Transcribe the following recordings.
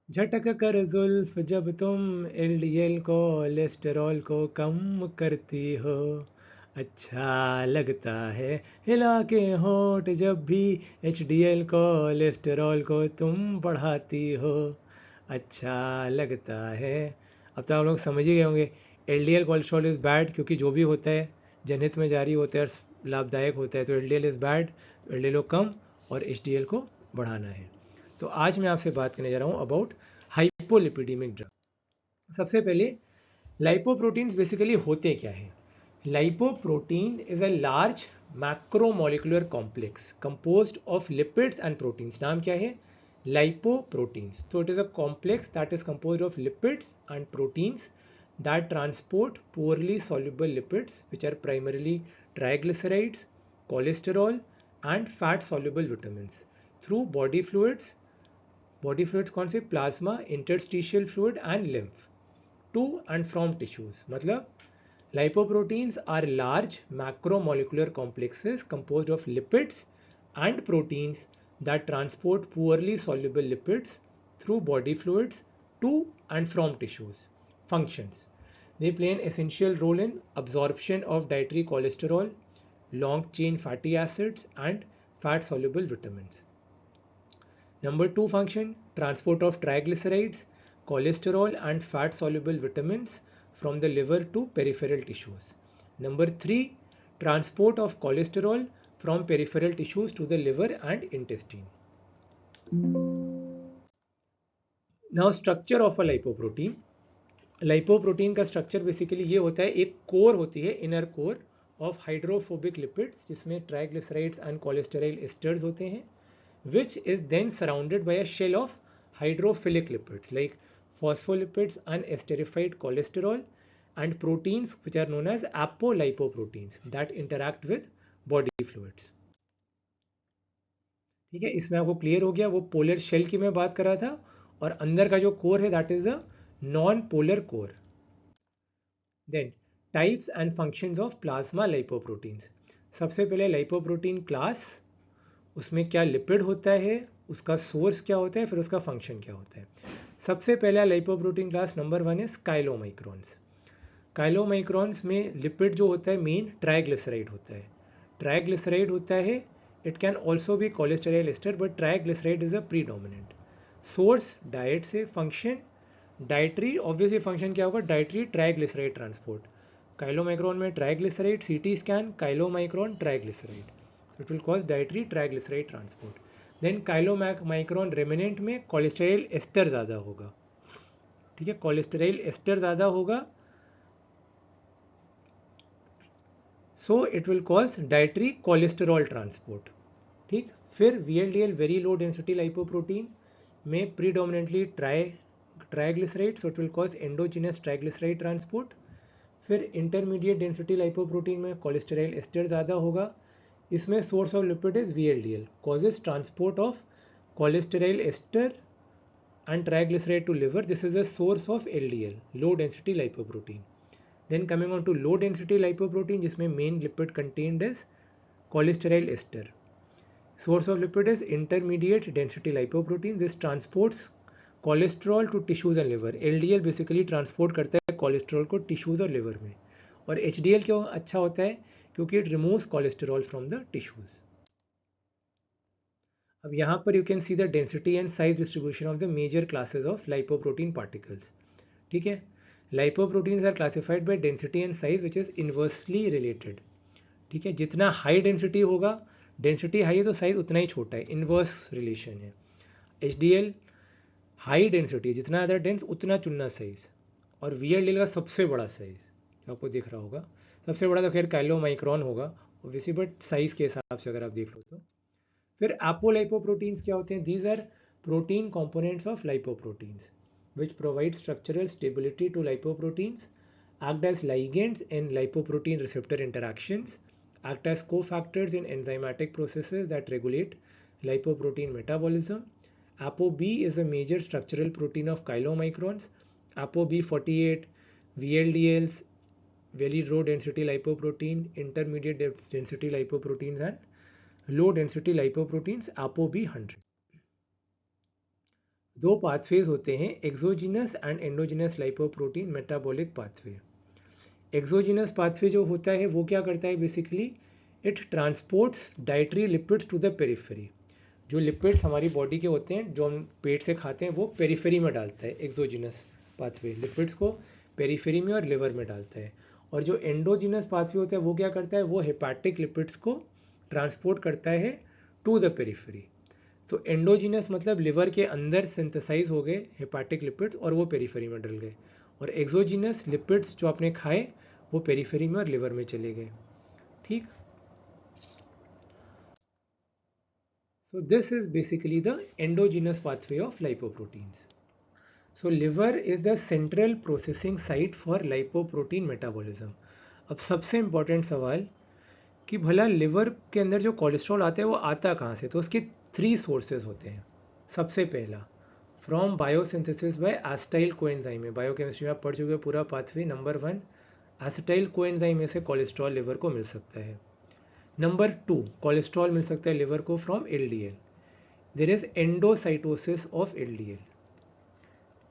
झटक कर जुल्फ जब तुम एलडीएल कोलेस्टेरॉल को कम करती हो, अच्छा लगता है हिला के होठ जब भी एचडीएल कोलेस्टेरॉल को तुम बढ़ाती हो, अच्छा लगता है। अब तो आप लोग समझ ही गए होंगे एलडीएल कोलेस्ट्रॉल इज़ बैड, क्योंकि जो भी होता है जनहित में जारी होता है और लाभदायक होता है, तो एलडीएल इज़ बैड, एलडीएल को कम और एचडीएल को बढ़ाना है। तो आज मैं आपसे बात करने जा रहा हूँ अबाउट हाइपोलिपिडीमिक ड्रग। सबसे पहले लाइपोप्रोटीन्स बेसिकली होते क्या हैं। Lipoprotein is a large macromolecular complex composed of lipids and proteins. नाम क्या है? लाइपोप्रोटीन्स। तो it is a complex that is composed of lipids and proteins that transport poorly soluble lipids, which are primarily triglycerides, cholesterol, and fat soluble vitamins through body fluids। Body fluids कौन से? Plasma, interstitial fluid and lymph, to and from tissues. मतलब lipoproteins are large macromolecular complexes composed of lipids and proteins that transport poorly soluble lipids through body fluids to and from tissues. Functions: they play an essential role in absorption of dietary cholesterol, long chain fatty acids, and fat soluble vitamins. Number 2 function: transport of triglycerides, cholesterol, and fat soluble vitamins from the liver to peripheral tissues. Number 3: transport of cholesterol from peripheral tissues to the liver and intestine. Now structure of a lipoprotein. Lipoprotein का structure basically ये होता है, एक core होती है, inner core of hydrophobic lipids, जिसमें triglycerides and cholesterol asters होते हैं, which is then surrounded by a shell of hydrophilic lipids like phospholipids and esterified cholesterol and proteins which are known as apolipoproteins that interact with body fluids. ठीक है, इसमें आपको clear हो गया वो polar shell की मैं बात कर रहा था, और अंदर का जो कोर है that is a non polar core. Then types and functions of plasma lipoproteins. सबसे पहले लाइपोप्रोटीन क्लास, उसमें क्या लिपिड होता है, उसका सोर्स क्या होता है, फिर उसका फंक्शन क्या होता है। सबसे पहला लाइपोप्रोटीन क्लास नंबर 1 है काइलोमाइक्रॉन्स। काइलोमाइक्रॉन्स में लिपिड जो होता है मेन ट्राइग्लिसराइड होता है। ट्राइग्लिसराइड होता है, it can also be cholesterol ester, but triglyceride is a predominant source diet से। फंक्शन डाइटरी, ऑब्वियसली फंक्शन क्या होगा? Dietary triglyceride transport. काइलोमाइक्रॉन में triglyceride, CT scan chylomicron triglyceride, it will cause dietary triglyceride transport. Then chylomicron remnant में cholesterol ester ज़्यादा होगा। ठीक है, cholesterol ester ज़्यादा होगा, so it will cause dietary cholesterol transport. ठीक, फिर VLDL very low density lipoprotein में predominantly triglyceride, so it will cause endogenous triglyceride transport. फिर इंटरमीडिएट डेंसिटी लाइपोप्रोटीन में कोलेस्टेरॉल एस्टर ज़्यादा होगा, इसमें source of lipid is VLDL, causes transport of cholesterol ester and triglyceride to liver. This is a source of LDL, low density lipoprotein. Then coming on to low density lipoprotein, जिसमें main lipid contained is cholesterol ester. Source of lipid is intermediate density lipoprotein. This transports cholesterol to tissues and liver. LDL basically transport करता है cholesterol को tissues और liver में, और HDL क्यों अच्छा होता है? क्योंकि it removes cholesterol from the tissues. अब यहाँ पर you can see the density and size distribution of the major classes of lipoprotein particles. ठीक है, lipoproteins are classified by density and size which is inversely related. ठीक है, जितना high density होगा, density high है तो साइज उतना ही छोटा है, इन्वर्स रिलेशन है। एच हाई डेंसिटी, जितना ज़्यादा डेंस उतना चुनना साइज, और वी का सबसे बड़ा साइज जो आपको दिख रहा होगा, सबसे बड़ा तो खैर काइलोमाइक्रॉन होगा ऑब्वियसली, बट साइज के हिसाब से अगर आप देख लो तो। फिर एपोलाइपोप्रोटीन्स क्या होते हैं? These are protein components of lipoproteins which provide structural stability to lipoproteins, act as ligands in lipoprotein receptor interactions, act as cofactors in enzymatic processes that regulate lipoprotein metabolism. ApoB is a major structural protein of chylomicrons. ApoB48, VLDLs, very low density lipoprotein, intermediate density lipoproteins, and low density lipoproteins ApoB100. दो pathways होते हैं, exogenous and endogenous lipoprotein metabolic pathway. Exogenous pathway जो होता है वो क्या करता है, basically it transports dietary lipids to the periphery. जो लिपिड्स हमारी बॉडी के होते हैं जो हम पेट से खाते हैं वो पेरिफेरी में डालता है एक्सोजिनस पाथवे, लिपिड्स को पेरिफेरी में और लिवर में डालता है। और जो एंडोजिनस पाथवे होता है वो क्या करता है, वो हेपाटिक लिपिड्स को ट्रांसपोर्ट करता है to the periphery. So endogenous मतलब लिवर के अंदर सिंथेसाइज हो गए हेपाटिक लिपिड्स और वो पेरिफेरी में डल गए, और एक्सोजिनस लिपिड्स जो आपने खाए वो पेरिफेरी में और लिवर में चले गए। ठीक, so this is basically the endogenous pathway of lipoproteins. So liver is the central processing site for lipoprotein metabolism. अब सबसे इम्पोर्टेंट सवाल कि भला लिवर के अंदर जो कोलेस्ट्रॉल आता है वो आता कहाँ से, तो उसके 3 सोर्सेज होते हैं। सबसे पहला from biosynthesis by acetyl coenzyme में, बायोकेमिस्ट्री में आप पढ़ चुके हैं पूरा पाथवे। नंबर 1 एसिटाइल कोएंजाइम में से कोलेस्ट्रॉल लिवर को मिल सकता है। नंबर 2 कोलेस्ट्रॉल मिल सकता है लिवर को from LDL. There is endocytosis of LDL,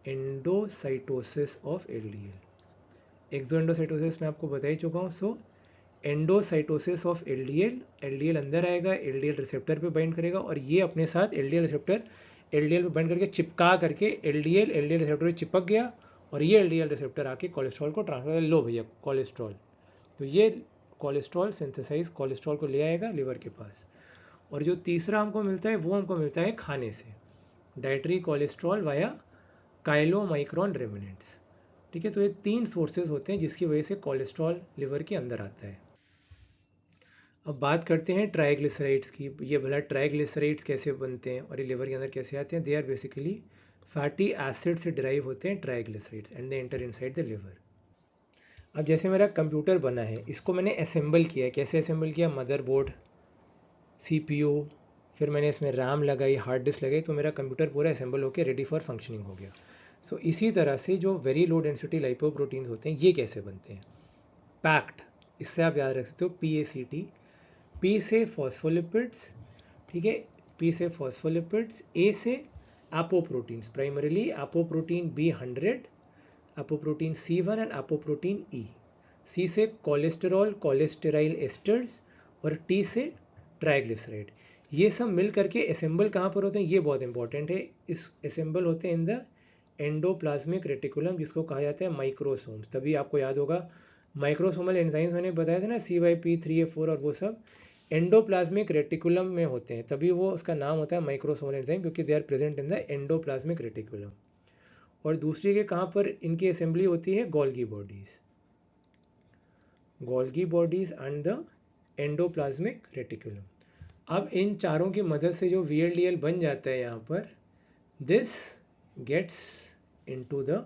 endocytosis of LDL. Exoendocytosis मैं आपको बता ही चुका हूँ। So endocytosis of LDL, LDL अंदर आएगा, एलडीएल रिसेप्टर पे बाइंड करेगा और ये अपने साथ एलडीएल रिसेप्टर एलडीएल पे बाइंड करके चिपका करके एलडीएल रिसेप्टर पे चिपक गया और ये एलडीएल रिसेप्टर आके कोलेस्ट्रॉल को ट्रांसफर, लो भैया कोलेस्ट्रॉल, तो ये कोलेस्ट्रॉल सिंथेसाइज कोलेस्ट्रॉल को ले आएगा लिवर के पास। और जो तीसरा हमको मिलता है वो हमको मिलता है खाने से, डाइटरी कोलेस्ट्रॉल वाया काइलोमाइक्रॉन रेमिनेंट्स। ठीक है, तो ये 3 सोर्सेज होते हैं जिसकी वजह से कोलेस्ट्रॉल लिवर के अंदर आता है। अब बात करते हैं ट्राइग्लिसराइड्स की। ये भला ट्राइग्लिसराइड्स कैसे बनते हैं और ये लिवर के अंदर कैसे आते हैं। They are basically fatty acid से डिराइव होते हैं triglycerides and they enter inside the liver. अब जैसे मेरा कंप्यूटर बना है, इसको मैंने असेंबल किया। कैसे असेंबल किया, मदरबोर्ड, सीपीयू, फिर मैंने इसमें रैम लगाई, हार्ड डिस्क लगाई, तो मेरा कंप्यूटर पूरा असेंबल होकर रेडी फॉर फंक्शनिंग हो गया। सो इसी तरह से जो वेरी लो डेंसिटी लाइपोप्रोटीन्स होते हैं ये कैसे बनते हैं, पैक्ड, इससे आप याद रख सकते हो PACT, P से फॉस्फोलिपिड्स, ठीक है, P से फॉस्फोलिपिड्स, A से apoproteins, primarily apoprotein B100, apoprotein C1 and apoprotein E, C से कोलेस्टेरॉल कोलेस्टेराइल एस्टर्स और T से ट्राइग्लिसराइड। ये सब मिल करके असेंबल कहाँ पर होते हैं, ये बहुत इंपॉर्टेंट है। इस असेंबल होते हैं इन द एंडोप्लाज्मिक रेटिकुलम, जिसको कहा जाता है माइक्रोसोम्स। तभी आपको याद होगा माइक्रोसोमल एंजाइम्स मैंने बताया था ना, CYP3A4 और वो सब एंडोप्लाज्मिक रेटिकुलम में होते हैं, तभी वो उसका नाम होता है माइक्रोसोमल एंजाइम, क्योंकि they are present in the endoplasmic reticulum. और दूसरी के कहाँ पर इनकी असेंबली होती है, Golgi bodies, Golgi bodies and the endoplasmic reticulum. अब इन चारों की मदद से जो VLDL बन जाता है यहाँ पर, this gets into the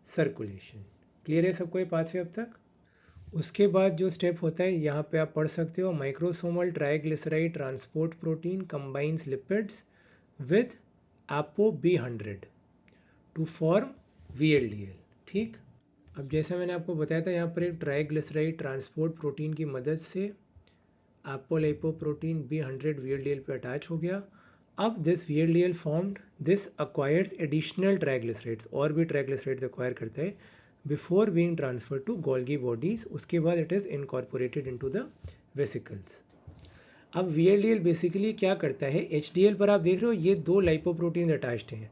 circulation. Clear है सबको ये पाथवे अब तक। उसके बाद जो स्टेप होता है यहाँ पे आप पढ़ सकते हो, microsomal triglyceride transport protein combines lipids with ApoB100 to form VLDL। ठीक, अब जैसे मैंने आपको बताया था यहाँ पर एक ट्राइग्लिसराइड ट्रांसपोर्ट प्रोटीन की मदद से एपोलाइपोप्रोटीन B100 VLDL पे अटैच हो गया। अब this VLDL formed, this acquires additional triglycerides, और भी ट्राइग्लिसराइड्स अक्वायर करता है before being transfer to Golgi bodies. उसके बाद it is incorporated into the vesicles. अब VLDL बेसिकली क्या करता है, HDL पर आप देख रहे हो ये 2 लाइपोप्रोटीन अटैच्ड हैं,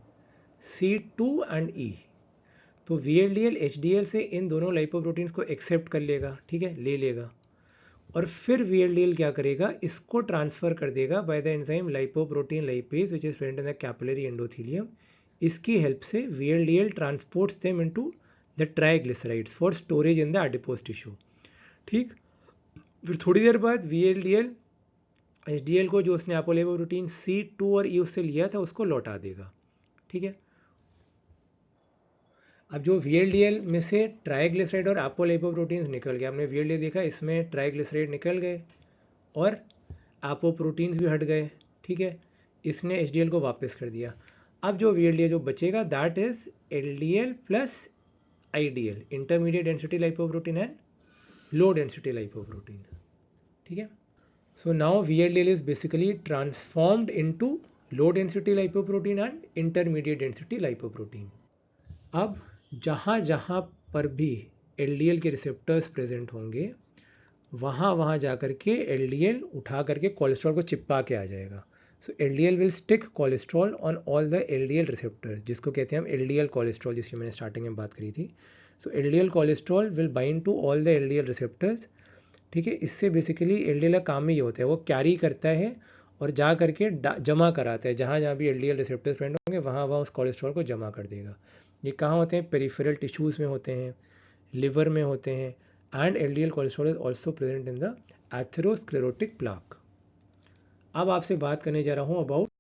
C2 एंड E। तो VLDL HDL से इन दोनों लाइपोप्रोटीन्स को एक्सेप्ट कर लेगा, ठीक है, ले लेगा, और फिर VLDL क्या करेगा, इसको ट्रांसफर कर देगा by the enzyme lipoprotein lipase which is present in the capillary endothelium. इसकी हेल्प से VLDL transports them into the triglycerides for storage in the adipose tissue. ठीक, फिर थोड़ी देर बाद VLDL HDL को जो उसने एपोलाइपोप्रोटीन C2 और E उससे लिया था उसको लौटा देगा। ठीक है, अब जो VLDL में से ट्राइग्लिसराइड और एपोलाइपोप्रोटीन्स निकल गए, हमने VLDL देखा इसमें ट्राइग्लिसराइड निकल गए और एपोप्रोटीन्स भी हट गए। ठीक है, इसने HDL को वापस कर दिया। अब जो VLDL जो बचेगा that is LDL plus IDL, intermediate density lipoprotein and low density lipoprotein. ठीक है, so now VLDL is basically transformed into low density lipoprotein and intermediate density lipoprotein. अब जहाँ जहाँ पर भी एलडीएल के रिसेप्टर्स प्रेजेंट होंगे वहाँ वहाँ जा कर के एलडीएल उठा करके कोलेस्ट्रॉल को चिपका के आ जाएगा। So LDL will stick cholesterol on all the LDL receptor, जिसको कहते हैं हम एलडीएल कोलेस्ट्रॉल, जिसकी मैंने स्टार्टिंग में बात करी थी। So LDL cholesterol will bind to all the LDL receptors. ठीक है, इससे बेसिकली एलडीएल का काम ही ये होता है, वो कैरी करता है और जा करके जमा कराता है, जहाँ जहाँ भी एलडीएल रिसेप्टर्स प्रेजेंट होंगे वहाँ वहाँ उस कोलेस्ट्रॉल को जमा कर देगा। ये कहाँ होते हैं? पेरिफेरल टिश्यूज़ में होते हैं, लिवर में होते हैं, and LDL cholesterol is also present in the atherosclerotic plaque। अब आपसे बात करने जा रहा हूँ अबाउट